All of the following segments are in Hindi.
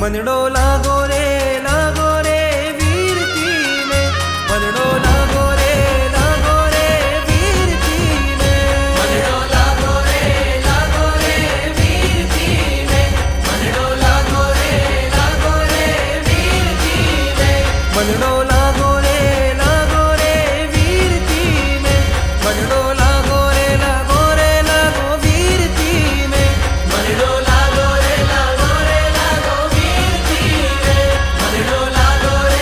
मनडो लागो रे वीर कीने, मनडो लागो रे वीर कीने, मनडो लागो रे वीर कीने, मनडो लागो रे वीर कीने, मनडो लागो रे वीर कीने, मनडो लागो वीर कीने, मनडो लागो रे वीर कीने, मनडो लागो रे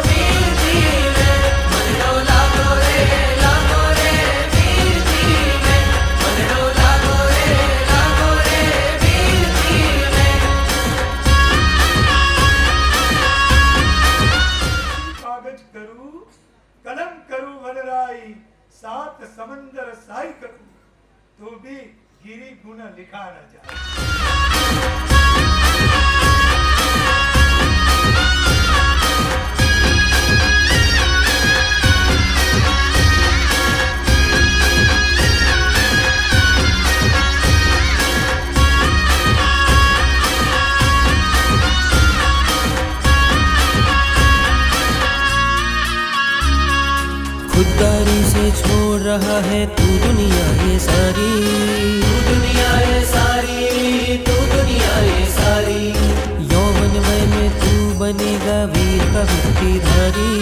वीर कीने, मनडो लागो रे वीर कीने, मनडो लागो रे वीर कीने। कागज करूं कलम करूं वनराई, सात समंदर साई करूं तो भी गिरी गुण लिखा न जाए। खुददारी से छोड़ रहा है तू दुनिया ये सारी, तू दुनिया ये सारी, तू दुनिया ये सारी। यौवन में तू बनेगा वीर का मुक्तिधारी।